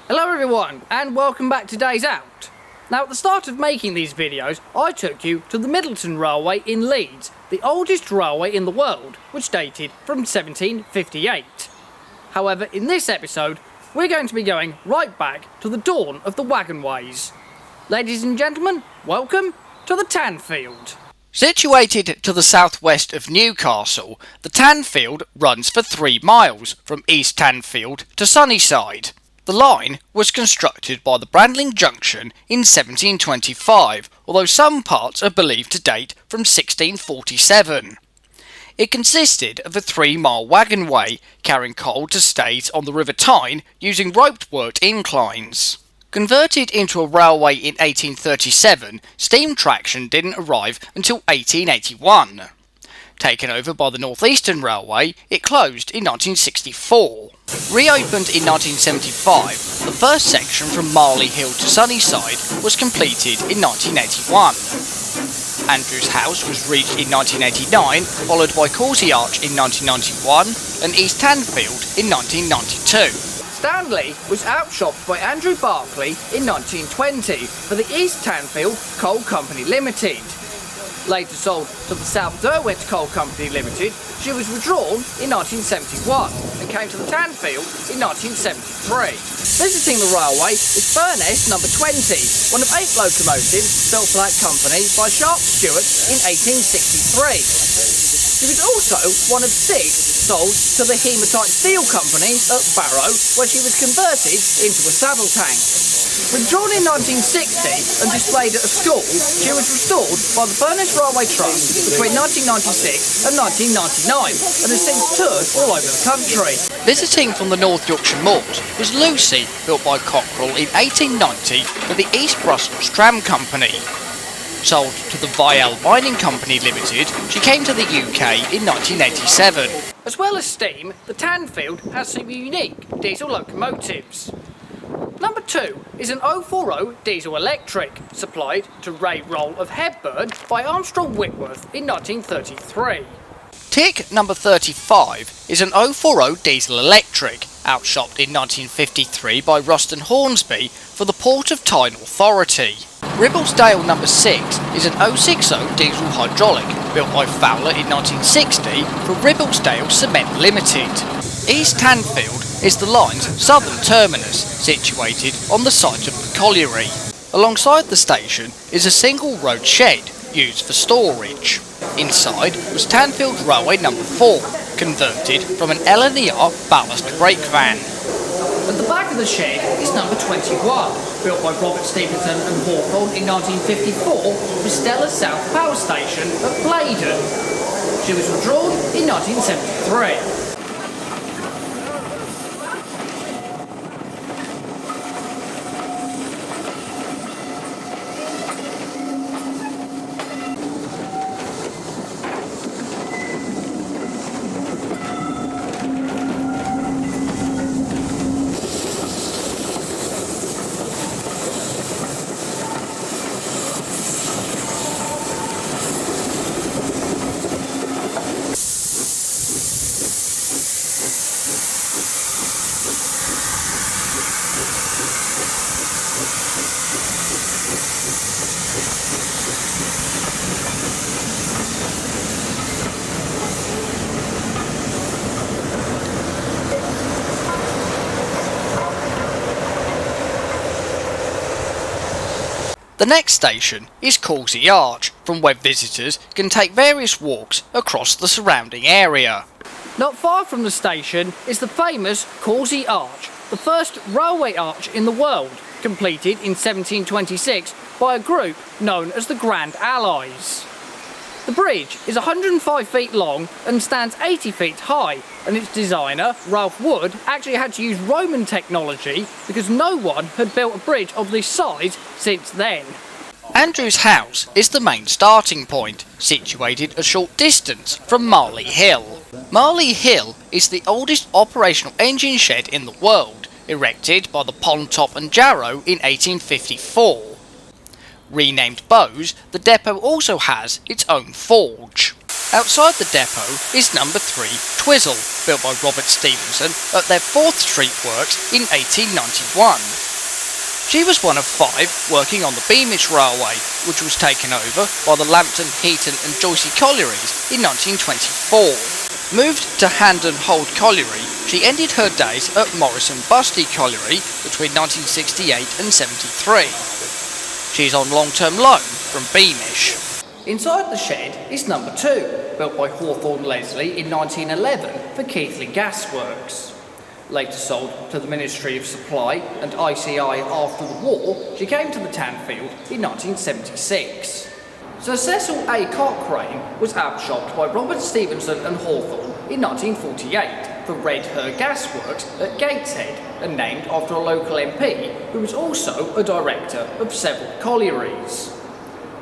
Hello everyone, and welcome back to Days Out. Now at the start of making these videos, I took you to the Middleton Railway in Leeds, the oldest railway in the world, which dated from 1758. However, in this episode, we're going to be going right back to the dawn of the Waggonways. Ladies and gentlemen, welcome to the Tanfield. Situated to the southwest of Newcastle, the Tanfield runs for 3 miles from East Tanfield to Sunnyside. The line was constructed by the Brandling Junction in 1725, although some parts are believed to date from 1647. It consisted of a 3-mile waggonway carrying coal to stays on the River Tyne using roped-worked inclines. Converted into a railway in 1837, steam traction didn't arrive until 1881. Taken over by the North Eastern Railway, it closed in 1964. Reopened in 1975, the first section from Marley Hill to Sunnyside was completed in 1981. Andrews House was reached in 1989, followed by Causey Arch in 1991 and East Tanfield in 1992. Stanley was outshopped by Andrew Barclay in 1920 for the East Tanfield Coal Company Limited. Later sold to the South Derwent Coal Company Limited, she was withdrawn in 1971 and came to the Tanfield in 1973. Visiting the railway is Furness number 20, one of 8 locomotives built for that company by Sharp Stewart in 1863. She was also one of 6 sold to the Hematite Steel Company at Barrow, where she was converted into a saddle tank. Withdrawn in 1960 and displayed at a school, she was restored by the Furness Railway Trust between 1996 and 1999 and has since toured all over the country. Visiting from the North Yorkshire Moors was Lucy, built by Cockerell in 1890 for the East Brussels Tram Company. Sold to the Vial Mining Company Limited, she came to the UK in 1987. As well as steam, the Tanfield has some unique diesel locomotives. Number 2 is an 040 diesel electric, supplied to Ray Roll of Hebburn by Armstrong Whitworth in 1933. Tick number 35 is an 040 diesel electric, outshopped in 1953 by Ruston Hornsby for the Port of Tyne Authority. Ribblesdale number 6 is an 060 diesel hydraulic, built by Fowler in 1960 for Ribblesdale Cement Limited. East Tanfield is the line's southern terminus, situated on the site of the colliery. Alongside the station is a single road shed used for storage. Inside was Tanfield Railway number 4, converted from an L&ER ballast brake van. At the back of the shed is number 21, built by Robert Stevenson and Hawthorne in 1954 for Stella South Power Station at Blaydon. She was withdrawn in 1973. The next station is Causey Arch, from where visitors can take various walks across the surrounding area. Not far from the station is the famous Causey Arch, the first railway arch in the world, completed in 1726 by a group known as the Grand Allies. The bridge is 105 feet long and stands 80 feet high, and its designer, Ralph Wood, actually had to use Roman technology because no one had built a bridge of this size since then. Andrews House is the main starting point, situated a short distance from Marley Hill. Marley Hill is the oldest operational engine shed in the world, erected by the Pond Top and Jarrow in 1854. Renamed Bowes, the depot also has its own forge. Outside the depot is number 3 Twizzle, built by Robert Stevenson at their 4th Street works in 1891. She was one of 5 working on the Beamish Railway, which was taken over by the Lambton, Heaton and Joycey collieries in 1924. Moved to Handon Hold Colliery, she ended her days at Morrison Busty Colliery between 1968 and 73. She is on long-term loan from Beamish. Inside the shed is number 2, built by Hawthorne Leslie in 1911 for Keighley Gasworks. Later sold to the Ministry of Supply and ICI after the war, she came to the Tanfield in 1976. Sir Cecil A. Cochrane was outshopped by Robert Stevenson and Hawthorne in 1948 for Red Her Gasworks at Gateshead, and named after a local MP who was also a director of several collieries.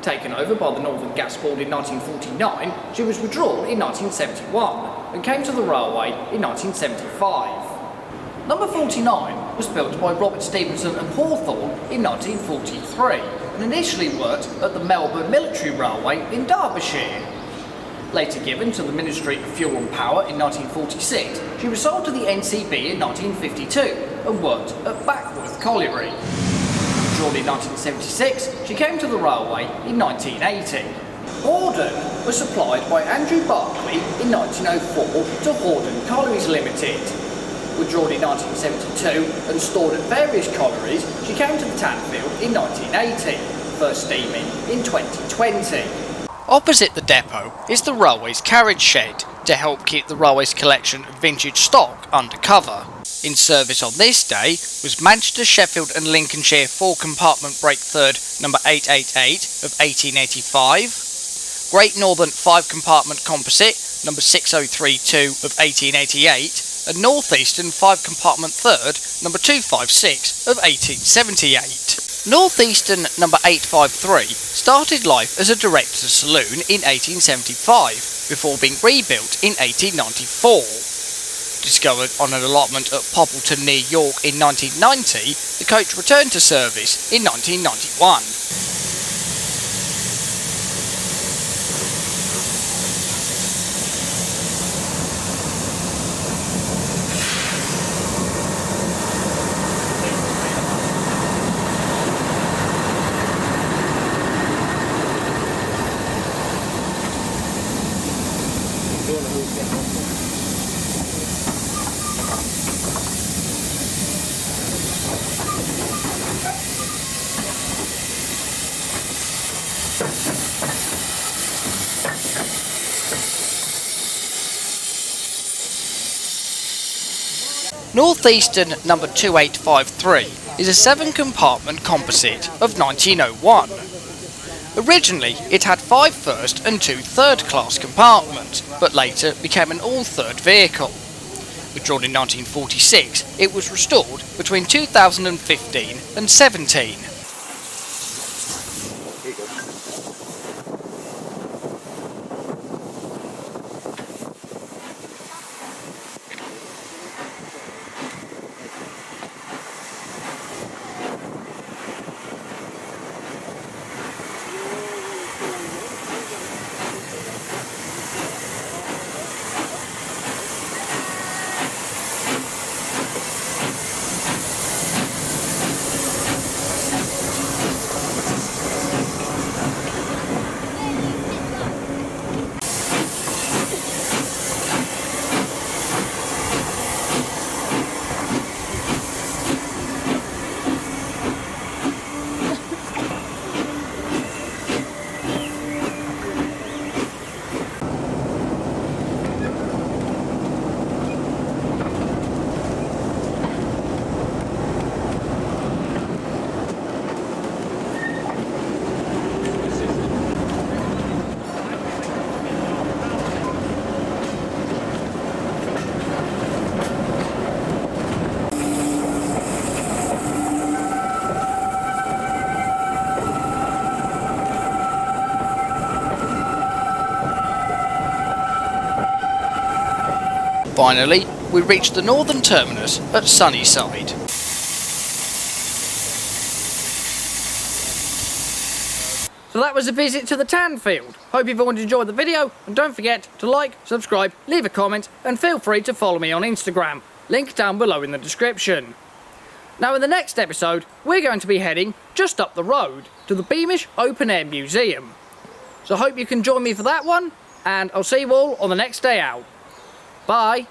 Taken over by the Northern Gas Board in 1949, she was withdrawn in 1971 and came to the railway in 1975. Number 49 was built by Robert Stevenson and Hawthorne in 1943 and initially worked at the Melbourne Military Railway in Derbyshire. Later given to the Ministry of Fuel and Power in 1946, she was sold to the NCB in 1952 and worked at Backworth Colliery. Withdrawn in 1976, she came to the railway in 1980. Horden was supplied by Andrew Barclay in 1904 to Horden Collieries Limited. Withdrawn in 1972 and stored at various collieries, she came to the Tanfield in 1980, first steaming in 2020. Opposite the depot is the railway's carriage shed to help keep the railway's collection of vintage stock under cover. In service on this day was Manchester, Sheffield and Lincolnshire 4-compartment brake third number 888 of 1885, Great Northern 5-compartment composite number 6032 of 1888, and North Eastern 5-compartment third number 256 of 1878. North Eastern number 853 started life as a director's saloon in 1875 before being rebuilt in 1894. Discovered on an allotment at Poppleton near York in 1990, the coach returned to service in 1991. North Eastern number 2853 is a 7-compartment composite of 1901. Originally it had 5 first and 2 third class compartments, but later became an all third vehicle. Withdrawn in 1946, it was restored between 2015 and 17. Finally, we reached the northern terminus at Sunnyside. So that was a visit to the Tanfield. Hope you've all enjoyed the video, and don't forget to like, subscribe, leave a comment, and feel free to follow me on Instagram. Link down below in the description. Now in the next episode, we're going to be heading just up the road to the Beamish Open Air Museum. So I hope you can join me for that one, and I'll see you all on the next day out. Bye.